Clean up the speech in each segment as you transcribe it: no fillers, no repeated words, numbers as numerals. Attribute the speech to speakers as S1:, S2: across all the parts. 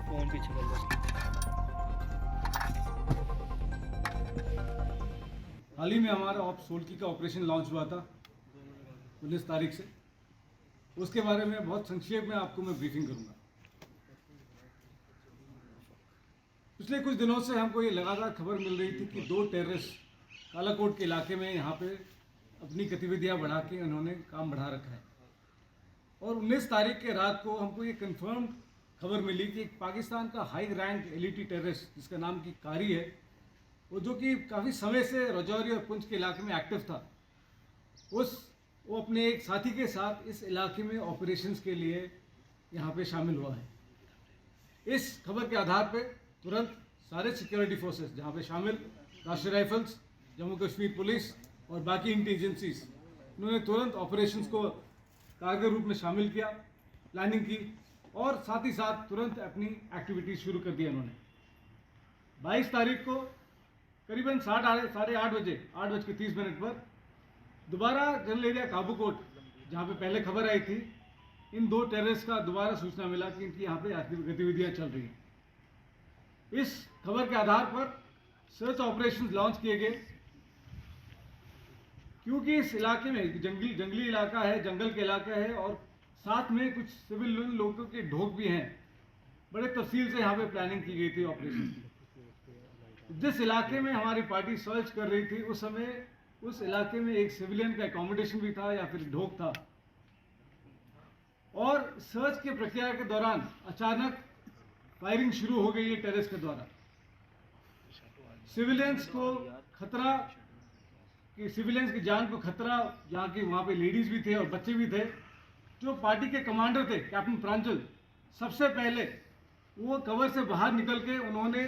S1: Phone पीछे कर दो।
S2: हाल ही में हमारा ऑप सोल्की का ऑपरेशन लॉन्च हुआ था 19 तारीख से। उसके बारे में बहुत संक्षेप में आपको मैं ब्रीफिंग करूंगा। पिछले कुछ दिनों से हमको ये लगातार खबर मिल रही थी कि 2 टेररिस्ट कालाकोट के इलाके में यहाँ पे अपनी गतिविधियाँ बढ़ा के उन्होंने काम बढ़ा रखा है। और 19 तारीख के रात को हमको ये कंफर्म खबर मिली कि एक पाकिस्तान का हाई रैंक एलिटी टेररिस्ट जिसका नाम की कारी है, वो जो कि काफ़ी समय से राजौरी और पुंछ के इलाके में एक्टिव था, वो अपने एक साथी के साथ इस इलाके में ऑपरेशंस के लिए यहाँ पे शामिल हुआ है। इस खबर के आधार पे तुरंत सारे सिक्योरिटी फोर्सेस जहाँ पे शामिल राष्ट्रीय राइफल्स, जम्मू कश्मीर पुलिस और बाकी इंटेलिजेंसीज, उन्होंने तुरंत ऑपरेशंस को कारगर रूप में शामिल किया, प्लानिंग की और साथ ही साथ तुरंत अपनी एक्टिविटीज शुरू कर दिया। उन्होंने 22 तारीख को करीबन 8:30 बजे 8:30 पर दोबारा जनरल एरिया काबूकोट, जहाँ पे पहले खबर आई थी, इन 2 टेररिस्ट का दोबारा सूचना मिला कि इनकी यहाँ पे गतिविधियाँ चल रही हैं। इस खबर के आधार पर सर्च ऑपरेशंस लॉन्च किए गए, क्योंकि इस इलाके में जंगली इलाका है, जंगल के इलाका है और साथ में कुछ सिविल लोगों के ढोक भी हैं। बड़े तफसील से यहाँ पे प्लानिंग की गई थी ऑपरेशन की। जिस इलाके में हमारी पार्टी सर्च कर रही थी, उस समय उस इलाके में एक सिविलियन का एकोमोडेशन भी था या फिर ढोक था। और सर्च की प्रक्रिया के दौरान अचानक फायरिंग शुरू हो गई है टेररिस्ट के द्वारा। सिविलियंस को खतरा, कि सिविलियंस की जान को खतरा, जहाँ की वहाँ पे लेडीज भी थे और बच्चे भी थे। जो पार्टी के कमांडर थे कैप्टन प्रांजल, सबसे पहले वो कवर से बाहर निकल के उन्होंने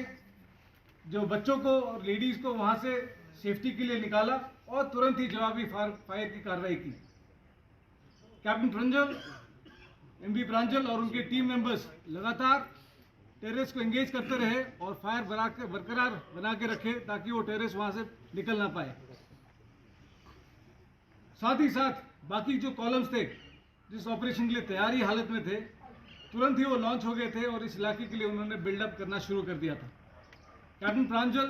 S2: जो बच्चों को और लेडीज को वहाँ से सेफ्टी के लिए निकाला और तुरंत ही जवाबी फायर की कार्रवाई की। कैप्टन प्रांजल, एमबी प्रांजल और उनके टीम मेंबर्स लगातार टेररिस्ट को एंगेज करते रहे और फायर बरकरार बना के रखे ताकि वो टेररिस्ट वहाँ से निकल ना पाए। साथ ही साथ बाकी जो कॉलम्स थे जिस ऑपरेशन के लिए तैयारी हालत में थे, तुरंत ही वो लॉन्च हो गए थे और इस इलाके के लिए उन्होंने बिल्डअप करना शुरू कर दिया था। कैप्टन प्रांजल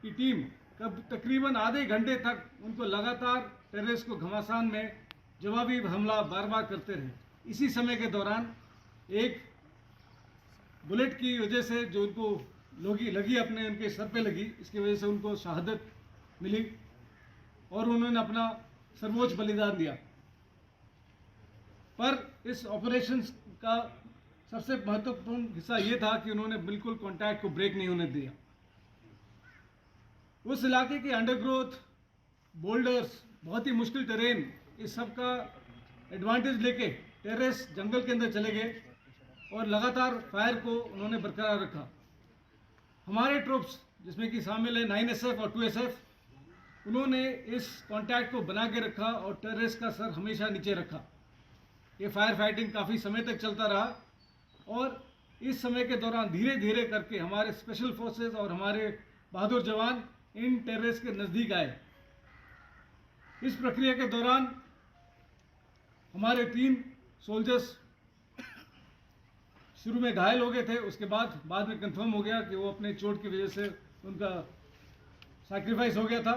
S2: की टीम कब तकरीबन आधे घंटे तक उनको लगातार टेररिस्ट को घमासान में जवाबी हमला बार बार करते रहे। इसी समय के दौरान एक बुलेट की वजह से जो उनको लगी अपने उनके सर पे लगी, इसकी वजह से उनको शहादत मिली और उन्होंने अपना सर्वोच्च बलिदान दिया। पर इस ऑपरेशन का सबसे महत्वपूर्ण हिस्सा ये था कि उन्होंने बिल्कुल कांटेक्ट को ब्रेक नहीं होने दिया। उस इलाके के अंडरग्रोथ, बोल्डर्स, बहुत ही मुश्किल टेरेन, इस सब का एडवांटेज लेके टेररिस्ट जंगल के अंदर चले गए और लगातार फायर को उन्होंने बरकरार रखा। हमारे ट्रूप्स जिसमें कि शामिल है 9SF और 2SF, उन्होंने इस कांटेक्ट को बना के रखा और टेररिस्ट का सर हमेशा नीचे रखा। ये फायर फाइटिंग काफ़ी समय तक चलता रहा और इस समय के दौरान धीरे धीरे करके हमारे स्पेशल फोर्सेस और हमारे बहादुर जवान इन टेररिस्ट के नज़दीक आए। इस प्रक्रिया के दौरान हमारे 3 सोल्जर्स शुरू में घायल हो गए थे, उसके बाद में कंफर्म हो गया कि वो अपने चोट की वजह से उनका सैक्रिफाइस हो गया था।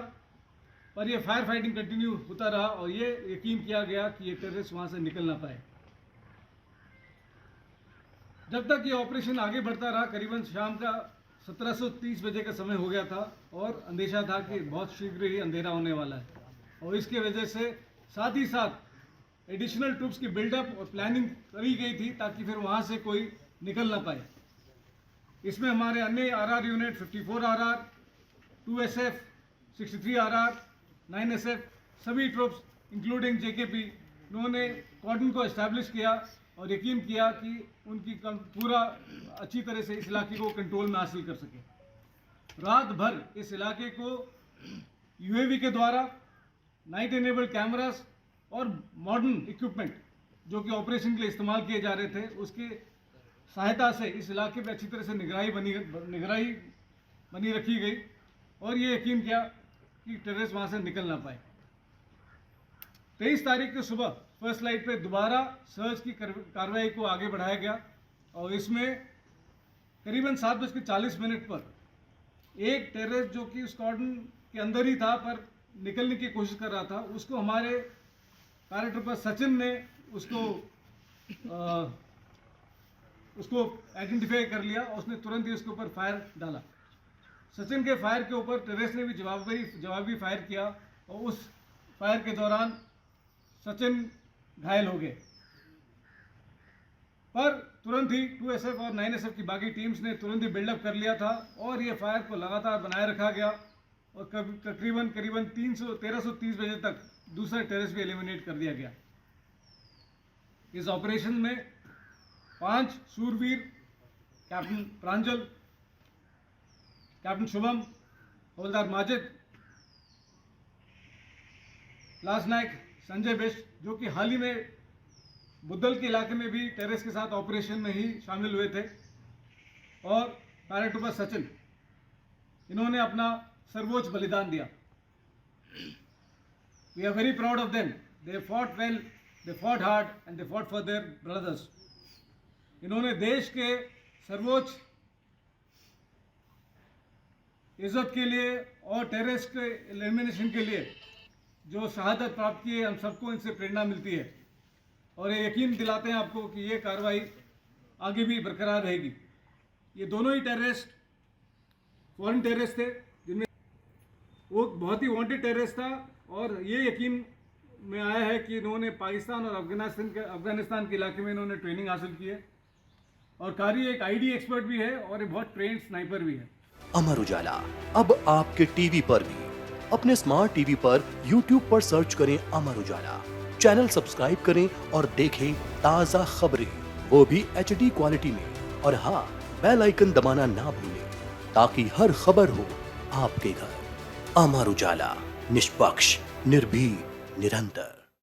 S2: पर ये फायर फाइटिंग कंटिन्यू होता रहा और ये यकीन किया गया कि ये टेररिस्ट वहाँ से निकल ना पाए। जब तक ये ऑपरेशन आगे बढ़ता रहा, करीबन शाम का 17:30 बजे का समय हो गया था और अंदेशा था कि बहुत शीघ्र ही अंधेरा होने वाला है और इसकी वजह से साथ ही साथ एडिशनल ट्रूप्स की बिल्डअप और प्लानिंग करी गई थी ताकि फिर वहाँ से कोई निकल ना पाए। इसमें हमारे अन्य RR unit 54 RR, 2SF, 63 RR, 9SF सभी ट्रूप्स इंक्लूडिंग जेकेपी, उन्होंने कॉर्डन को इस्टेब्लिश किया और यकीन किया कि उनकी पूरा अच्छी तरह से इस इलाके को कंट्रोल में हासिल कर सके। रात भर इस इलाके को यूएवी के द्वारा नाइट एनेबल्ड कैमरास और मॉडर्न इक्विपमेंट जो कि ऑपरेशन के लिए इस्तेमाल किए जा रहे थे, उसके सहायता से इस इलाके पे अच्छी तरह से निगरानी बनी रखी गई और ये यकीन किया कि टेररिस्ट वहाँ से निकल ना पाए। 23 तारीख को सुबह फर्स्ट लाइट पे दोबारा सर्च की कार्रवाई को आगे बढ़ाया गया और इसमें करीबन 7:40 पर एक टेररिस्ट जो कि उस कॉर्डन के अंदर ही था पर निकलने की कोशिश कर रहा था, उसको हमारे पैराट्रूपर सचिन ने उसको आइडेंटिफाई कर लिया और उसने तुरंत ही उसके ऊपर फायर डाला। सचिन के फायर के ऊपर टेररिस्ट ने भी जवाबी फायर किया और उस फायर के दौरान सचिन घायल हो गए। पर तुरंत ही 2SF और 9SF की बाकी टीम्स ने तुरंत ही बिल्डअप कर लिया था और ये फायर को लगातार बनाए रखा गया और तकरीबन 1330 बजे तक दूसरा टेररिस्ट भी एलिमिनेट कर दिया गया। इस ऑपरेशन में 5 शूरवीर, कैप्टन प्रांजल, कैप्टन शुभम, हवलदार माजिद, लास्ट नायक संजय बेस्ट, जो कि हाल ही में बुद्धल के इलाके में भी टेररिस्ट के साथ ऑपरेशन में ही शामिल हुए थे, और पैराट्रूपर सचिन, इन्होंने अपना सर्वोच्च बलिदान दिया। We are very proud of them. They fought well, they fought hard and they fought for their brothers. इन्होंने देश के सर्वोच्च इज्जत के लिए और टेररिस्ट के एलिमिनेशन के लिए जो शहादत प्राप्त की है, हम सबको इनसे प्रेरणा मिलती है और ये यकीन दिलाते हैं आपको कि ये कार्रवाई आगे भी बरकरार रहेगी। ये दोनों ही टेररिस्ट फॉरेन टेररिस्ट थे, जिनमें वो बहुत ही वांटेड टेररिस्ट था और ये यकीन में आया है कि इन्होंने पाकिस्तान और अफगानिस्तान के इलाके में इन्होंने ट्रेनिंग हासिल की है और कारी एक आईडी एक्सपर्ट भी है और ये बहुत ट्रेंड स्नाइपर भी है।
S3: अमर उजाला अब आपके टीवी पर भी। अपने स्मार्ट टीवी पर YouTube पर सर्च करें अमर उजाला, चैनल सब्सक्राइब करें और देखें ताज़ा खबरें, वो भी HD क्वालिटी में। और हाँ, बेल आइकन दबाना ना भूलें ताकि हर खबर हो आपके घर। अमर उजाला, निष्पक्ष, निर्भीक, निरंतर।